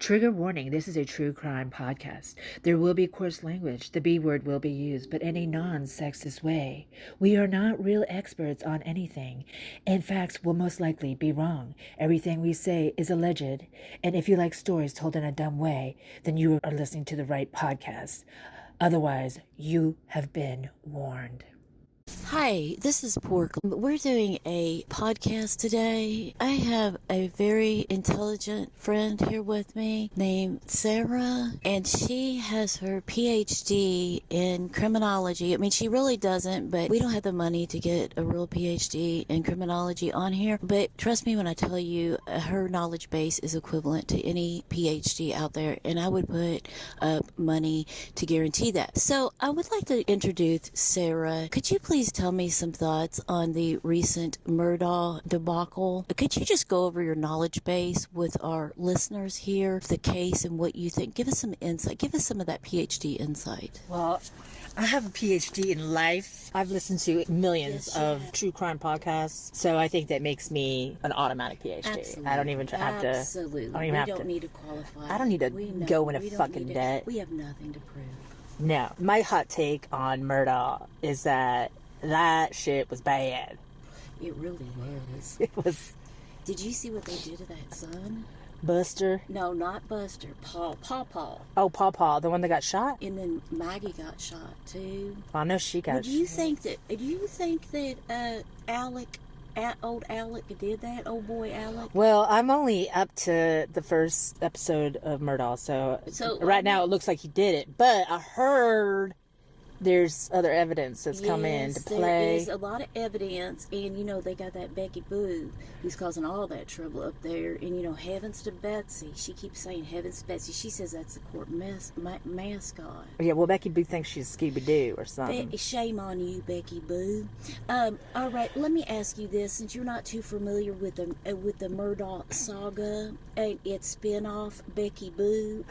Trigger warning, this is a true crime podcast. There will be coarse language, the B word will be used, but in a non-sexist way. We are not real experts on anything, and facts will most likely be wrong. Everything we say is alleged, and if you like stories told in a dumb way, then you are listening to the right podcast. Otherwise, you have been warned. Hi, this is Pork. We're doing a podcast today. I have a very intelligent friend here with me named Sarah, and she has her PhD in criminology. I mean, she really doesn't, but we don't have the money to get a real PhD in criminology on here. But trust me when I tell you, her knowledge base is equivalent to any PhD out there, and I would put up money to guarantee that. So I would like to introduce Sarah. Could you please tell me some thoughts on the recent Murdaugh debacle? Could you just go over your knowledge base with our listeners here, the case and what you think? Give us some insight. Give us some of that PhD insight. Well, I have a PhD in life. I've listened to millions of true crime podcasts, so I think that makes me an automatic PhD. Absolutely. I don't even have to. Absolutely. I don't even need to qualify. I don't need to go into fucking debt. We have nothing to prove. No, my hot take on Murdaugh is that shit was bad. It really was. It was. Did you see what they did to that son? Buster? No, not Buster. Paul. Oh, Paw, the one that got shot? And then Maggie got shot too. Well, I know she got shot. Do you think that old Alec did that? Old boy Alec? Well, I'm only up to the first episode of Murdaugh, so right now it looks like he did it. But I heard there's other evidence that's come into play. There is a lot of evidence, and they got that Becky Boo who's causing all that trouble up there. And heavens to Betsy. She keeps saying heavens to Betsy. She says that's the court mascot. Yeah, well, Becky Boo thinks she's Scooby-Doo or something. Shame on you, Becky Boo. All right, let me ask you this, since you're not too familiar with the Murdaugh saga and its spin-off, Becky Boo.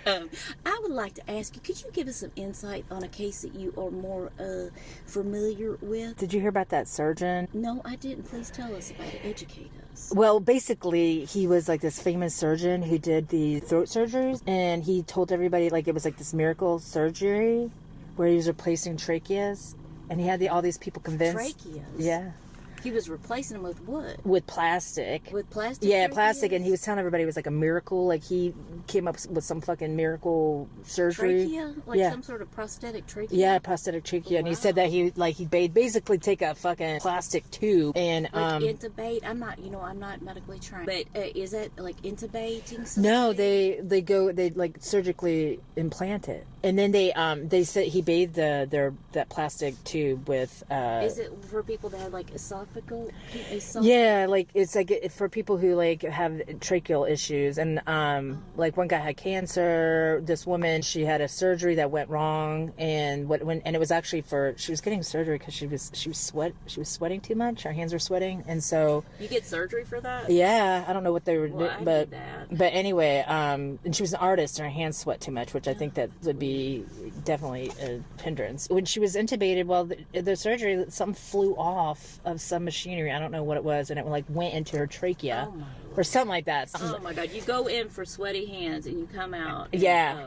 I would like to ask you, could you give us some insight on a case that you are more familiar with? Did you hear about that surgeon? No, I didn't. Please tell us about it. Educate us. Well, basically, he was like this famous surgeon who did the throat surgeries, and he told everybody like it was like this miracle surgery where he was replacing tracheas, and he had all these people convinced. Tracheas? Yeah. He was replacing them with what? With plastic. With plastic? Yeah, plastic. And he was telling everybody it was like a miracle. Like he came up with some fucking miracle surgery. Trachea? Like some sort of prosthetic trachea? Yeah, prosthetic trachea. Wow. And he said that he basically take a fucking plastic tube and intubate. I'm not medically trained, but is that like intubating something? No, they like surgically implant it, and then they said he bathed that plastic tube with. Is it for people that have like esophageal? Yeah, like it's like for people who like have tracheal issues, and like one guy had cancer. This woman, she had a surgery that went wrong, and it was actually she was getting surgery because she was sweating too much. Her hands were sweating, and so you get surgery for that. Yeah, I don't know what they were doing, but anyway, and she was an artist, and her hands sweat too much, which I think that would be definitely a hindrance. When she was intubated, well, the surgery, something flew off of some machinery, I don't know what it was, and it like went into her trachea or something like that. Oh my god, you go in for sweaty hands and you come out and,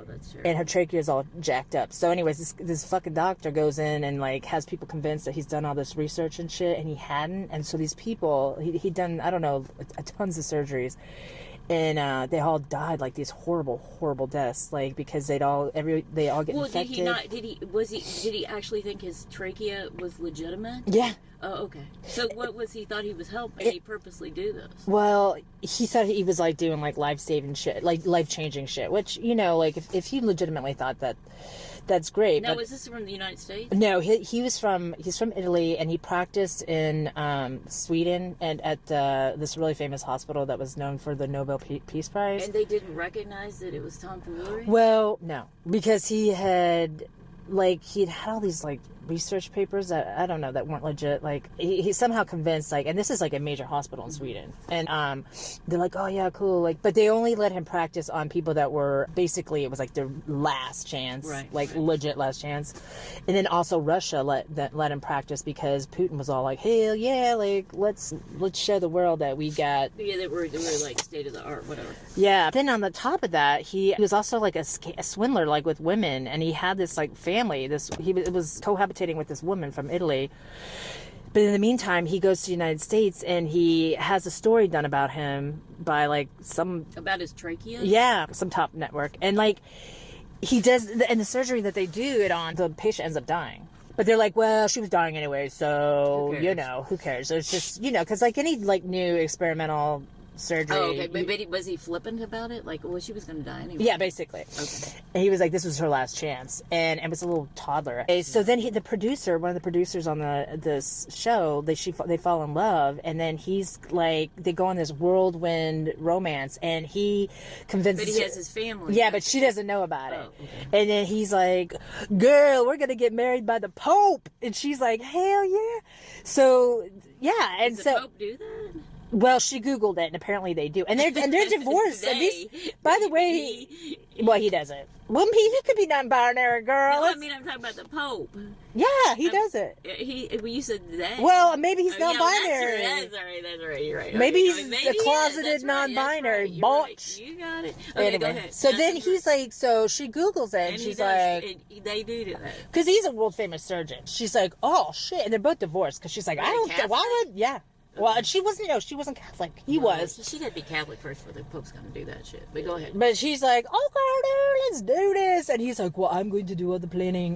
that's true. And her trachea is all jacked up. So anyways, this fucking doctor goes in and like has people convinced that he's done all this research and shit, and he hadn't. And so these people, he'd done, I don't know, tons of surgeries, and they all died like these horrible deaths, like because they all get infected. Did he actually think his trachea was legitimate? Yeah. Oh, okay. So what was he thought he was helping? Did he purposely do this? Well, he thought he was like doing like life-saving shit, like life-changing shit, which, like if he legitimately thought that, that's great. Now, is this from the United States? No, he's from Italy, and he practiced in Sweden and at this really famous hospital that was known for the Nobel Peace Prize. And they didn't recognize that it was tomfoolery? Well, no, because he had like, he'd had all these, like, research papers that, I don't know, that weren't legit. Like, he somehow convinced, like, and this is, like, a major hospital in Sweden. And they're like, oh, yeah, cool. Like, but they only let him practice on people that were, basically, it was, like, their last chance. Right. Like, legit last chance. And then also Russia let him practice because Putin was all like, hell yeah, like, let's show the world that we got. Yeah, they were like state of the art, whatever. Yeah. Then on the top of that, he was also like a swindler, like with women, and he had this like family. He was cohabitating with this woman from Italy. But in the meantime, he goes to the United States and he has a story done about him by like about his trachea. Yeah, some top network, and like he does, and the surgery that they do it on, the patient ends up dying. But they're like, well, she was dying anyway, so who cares? So it's just because like any like new experimental surgery. Oh, okay. But was he flippant about it? Like, well, she was going to die anyway. Yeah, basically. Okay. And he was like, this was her last chance. And it was a little toddler. Okay, so then one of the producers on this show, they fall in love. And then he's like, they go on this whirlwind romance. And he convinces But he has his family. Yeah, but she doesn't know about it. Okay. And then he's like, girl, we're going to get married by the Pope. And she's like, hell yeah. So, yeah. And Does so the Pope do that? Well, she Googled it, and apparently they do. And they're divorced. By the way, he doesn't. Well, he could be non-binary, girl. No, I mean, I'm talking about the Pope. Yeah, he does it. You said that. Well, maybe he's non-binary. That's right. You're right. Maybe he's a closeted non-binary. Right. Botch. You got it. Okay, anyway, go ahead. so then he's like, so she Googles it, and she's like, they do that. Because he's a world famous surgeon. She's like, oh shit, and they're both divorced. Because she's like, I don't. Why would? Yeah. Well, and she wasn't Catholic. He was. She had to be Catholic first before the Pope's going to do that shit. But go ahead. But she's like, oh, girl, let's do this. And he's like, well, I'm going to do all the planning,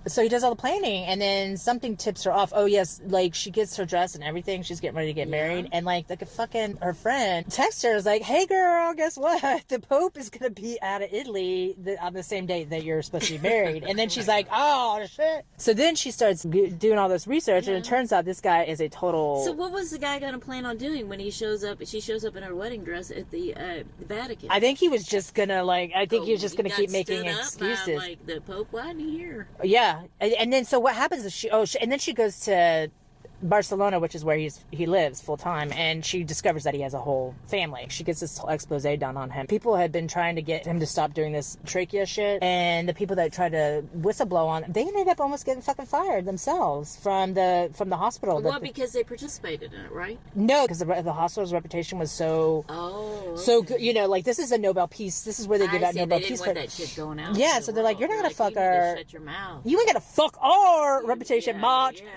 So he does all the planning, and then something tips her off. Oh, yes, like, she gets her dress and everything. She's getting ready to get married. And, like her friend texts her, is like, hey, girl, guess what? The Pope is going to be out of Italy on the same day that you're supposed to be married. And then she's like, oh, shit. So then she starts doing all this research, and it turns out this guy is a total... So what was the guy going to plan on doing when she shows up in her wedding dress at the Vatican? I think he was just going to, he was just going to keep making excuses. Like, the Pope, why isn't he here? Yeah. And then so what happens is and then she goes to Barcelona, which is where he lives full time, and she discovers that he has a whole family. She gets this whole expose done on him. People had been trying to get him to stop doing this trachea shit, and the people that tried to whistleblow on him, they ended up almost getting fucking fired themselves from the hospital. Well, because they participated in it, right? No, because the hospital's reputation was so good. Like, this is a Nobel Peace. This is where they give out Nobel Peace. They didn't want that shit going out. Yeah, so they're like, you're not gonna fuck our. Shut your mouth. You ain't gonna fuck our reputation, much. Yeah. Right.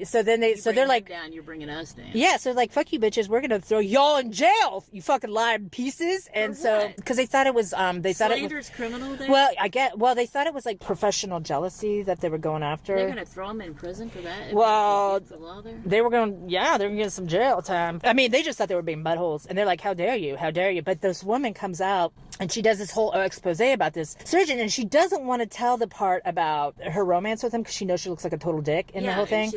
So then they're like, down, you're bringing us down. Yeah, so like, fuck you bitches, we're gonna throw y'all in jail, you fucking lying pieces. And so because they thought it was slander's criminal there? They thought it was like professional jealousy that they were going after. They're gonna throw them in prison for that? Well, the law there? they were gonna get some jail time. I mean, they just thought they were being buttholes, and they're like, how dare you, but this woman comes out and she does this whole expose about this surgeon, and she doesn't want to tell the part about her romance with him because she knows she looks like a total dick in the whole thing.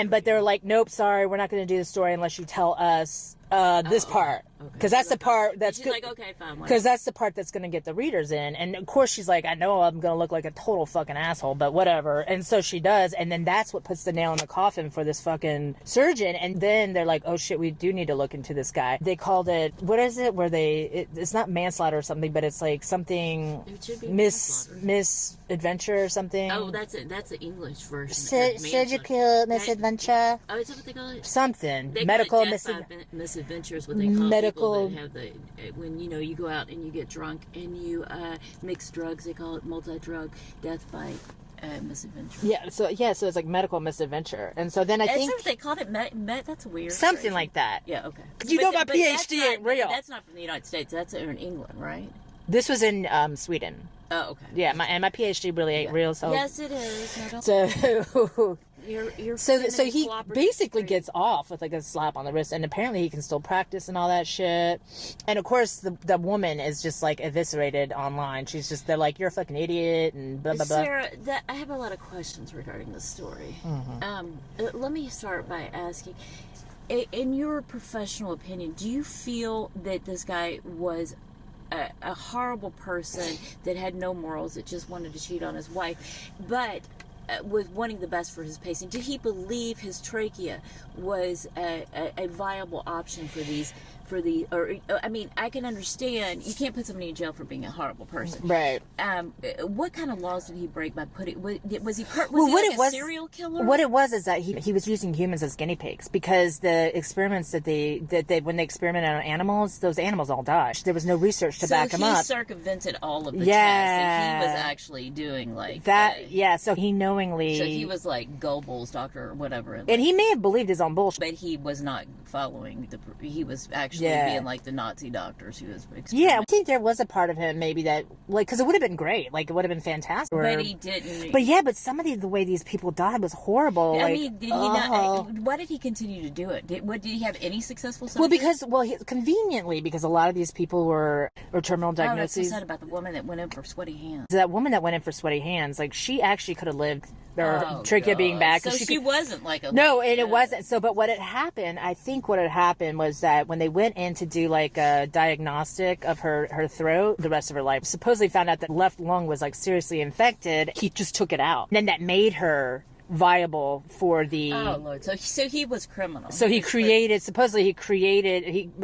But they're like, nope, sorry, we're not going to do the story unless you tell us this part. Because that's the part that's good. Like, okay, fine. Because that's the part that's going to get the readers in. And of course she's like, I know I'm going to look like a total fucking asshole, but whatever. And so she does. And then that's what puts the nail in the coffin for this fucking surgeon. And then they're like, oh shit, we do need to look into this guy. They called it, what is it? Where it's not manslaughter or something, but it's like something misadventure or something. Oh, that's the English version. Surgical misadventure. Oh, is that what they call it? Something. They Medical misadventure is what they call people that have when you go out and you get drunk and you mix drugs. They call it multi-drug death by misadventure. Yeah, so it's like medical misadventure. And so then I think what they called it. That's weird. Something like that. Yeah, okay. You know my PhD ain't real. That's not from the United States. That's in England, right? This was in Sweden. Oh, okay. Yeah, my PhD really ain't real. So yes, it is. No, so. You're so he basically gets off with like a slap on the wrist, and apparently he can still practice and all that shit. And of course the woman is just like eviscerated online. They're like, you're a fucking idiot and blah blah blah. Sarah, I have a lot of questions regarding this story. Mm-hmm. Let me start by asking, in your professional opinion, do you feel that this guy was a horrible person that had no morals, that just wanted to cheat on his wife, but was wanting the best for his patient. Did he believe his trachea was a viable option for or I mean, I can understand you can't put somebody in jail for being a horrible person, right? What kind of laws did he break by putting? Was he a serial killer? What it was is that he was using humans as guinea pigs, because the experiments that they when they experimented on animals, those animals all died. There was no research to back him up. So he circumvented all of the tests that he was actually doing, like that. So he knowingly. So he was like Goebbels' doctor or whatever, and he may have believed his own bullshit, but he was not following he was actually being like the Nazi doctors who was I think there was a part of him maybe that, like, because it would have been great, like it would have been fantastic, but he didn't. But some of the way these people died was horrible. I mean, did he not? Why did he continue to do it? Did he have any successful subjects? Conveniently, because a lot of these people were terminal diagnoses. That's so sad about the woman that went in for sweaty hands. That woman that went in for sweaty hands, like, she actually could have lived, or trachea being back. So she wasn't like a... No, and it wasn't. So, but what had happened, I think what had happened was that when they went in to do like a diagnostic of her throat, the rest of her life, supposedly found out that left lung was like seriously infected. He just took it out. And then that made her viable for the... Oh, Lord. So he was criminal. So he created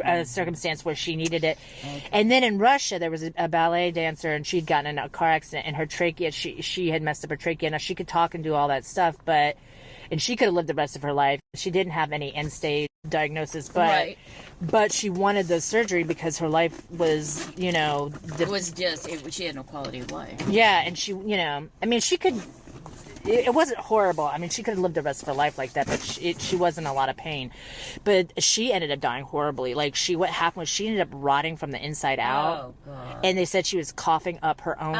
a circumstance where she needed it. Okay. And then in Russia, there was a ballet dancer, and she'd gotten in a car accident, and her trachea, she had messed up her trachea. Now, she could talk and do all that stuff, and she could have lived the rest of her life. She didn't have any end-stage diagnosis, but she wanted the surgery because her life was, she had no quality of life. Yeah, and she, I mean, she could... It wasn't horrible. I mean, she could have lived the rest of her life like that, but she wasn't in a lot of pain. But she ended up dying horribly. Like, what happened was she ended up rotting from the inside out. Oh, God. And they said she was coughing up her own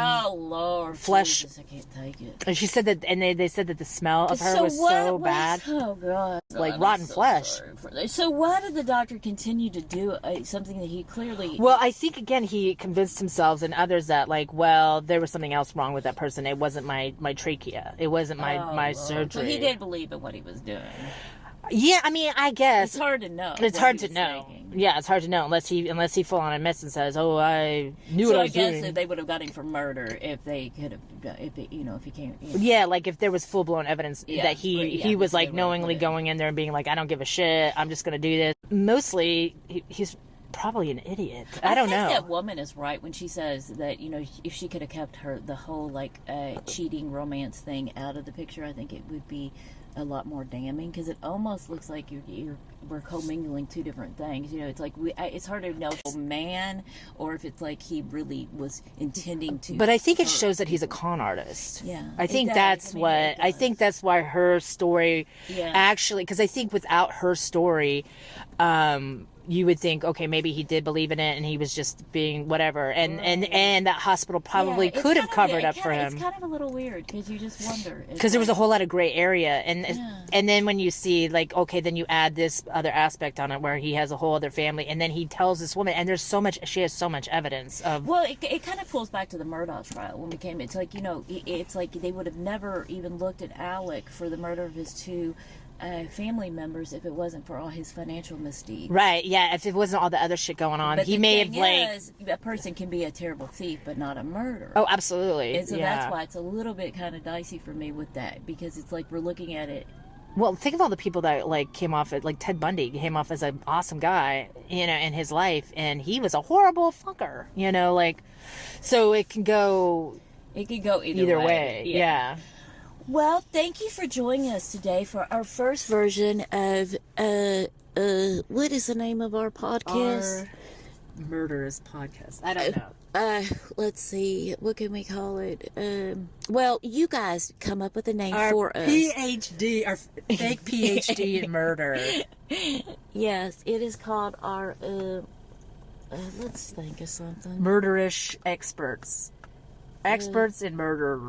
Lord, flesh. Jesus, I can't take it. And she said that, and they said that the smell of her was so bad. Oh, God. Like rotten flesh. So why did the doctor continue to do something that he clearly... Well, I think, again, he convinced himself and others that, like, well, there was something else wrong with that person. It wasn't my trachea. It wasn't my surgery. So he did believe in what he was doing. Yeah, I mean, I guess it's hard to know. It's hard to know. Thinking. Yeah, it's hard to know unless he full on admits and says, "Oh, I knew what I was doing." So I guess they would have got him for murder if they could have, if he came. Yeah, like if there was full blown evidence that he was like knowingly going in there and being like, "I don't give a shit. I'm just gonna do this." Mostly, he's probably an idiot. I don't know. That woman is right when she says that, if she could have kept the whole cheating romance thing out of the picture, I think it would be a lot more damning, because it almost looks like we're commingling two different things. It's like it's hard to know if it's a man or if it's like he really was intending to. But I think it shows that he's a con artist. Yeah, I think that's I think that's why her story actually, because I think without her story, you would think, okay, maybe he did believe in it and he was just being whatever, and that hospital probably could have covered up for him. It's kind of a little weird, because you just wonder, because there was a whole lot of gray area, and then when you see, like, okay, then you add this other aspect on it where he has a whole other family, and then he tells this woman, and she has so much evidence of... Well, it kind of pulls back to the Murdaugh trial when we came. It's like, it's like they would have never even looked at Alec for the murder of his two family members if it wasn't for all his financial misdeeds. Right, yeah, if it wasn't all the other shit going on. But he may have, a person can be a terrible thief, but not a murderer. Oh, absolutely. And so that's why it's a little bit kind of dicey for me with that, because it's like we're looking at it. Well, think of all the people that, like, came off it, like Ted Bundy came off as an awesome guy, in his life, and he was a horrible fucker, so it can go... It could go either way. Yeah. Well, thank you for joining us today for our first version of, what is the name of our podcast? Our murderous podcast. I don't know. Let's see. What can we call it? Well, you guys come up with a name for us. PhD, our fake PhD in murder. Yes, it is called our, let's think of something. Murderish experts. Experts in murder.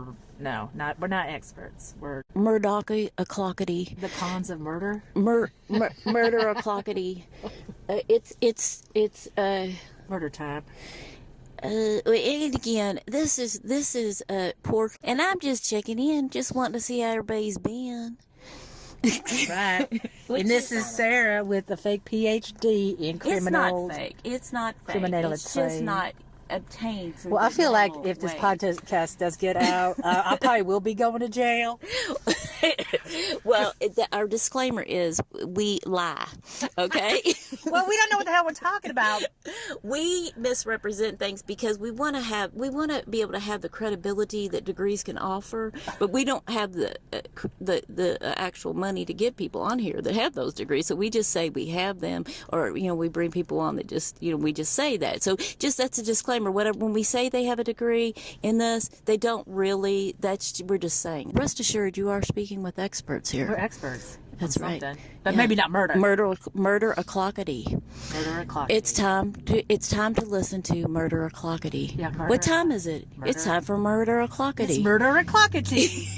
No, we're not experts. We're Murdocky-a-clockety. The cons of murder. Murder-a-clockety. It's murder time. And again, this is pork, and I'm just checking in, just wanting to see how everybody's been. Right. And this is Sarah with a fake PhD in criminal. It's not fake. It's not fake. Criminality. It's just not. obtained through Well, I the feel like normal if this way. podcast does get out, I probably will be going to jail. Well, our disclaimer is we lie, okay? Well, we don't know what the hell we're talking about. We misrepresent things because we want to be able to have the credibility that degrees can offer, but we don't have the actual money to get people on here that have those degrees. So we just say we have them, or we bring people on that just we just say that. So just that's a disclaimer. Whatever, when we say they have a degree in this, they don't really. We're just saying. Rest assured, you are speaking with experts here. We're experts. That's right. But maybe not murder. Murder o'clockity. Murder o'clockity. It's time to listen to Murder o'clockity. Yeah, murder. What time is it? It's time for Murder o'clockity. It's Murder o'clockity.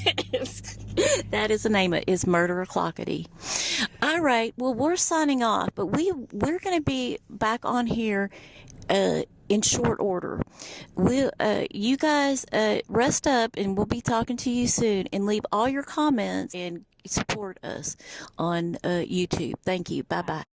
That is the name of it. Is Murder o'clockity. All right. Well, we're signing off, but we're going to be back on here in short order. You guys rest up, and we'll be talking to you soon. And leave all your comments and support us on YouTube. Thank you. Bye bye.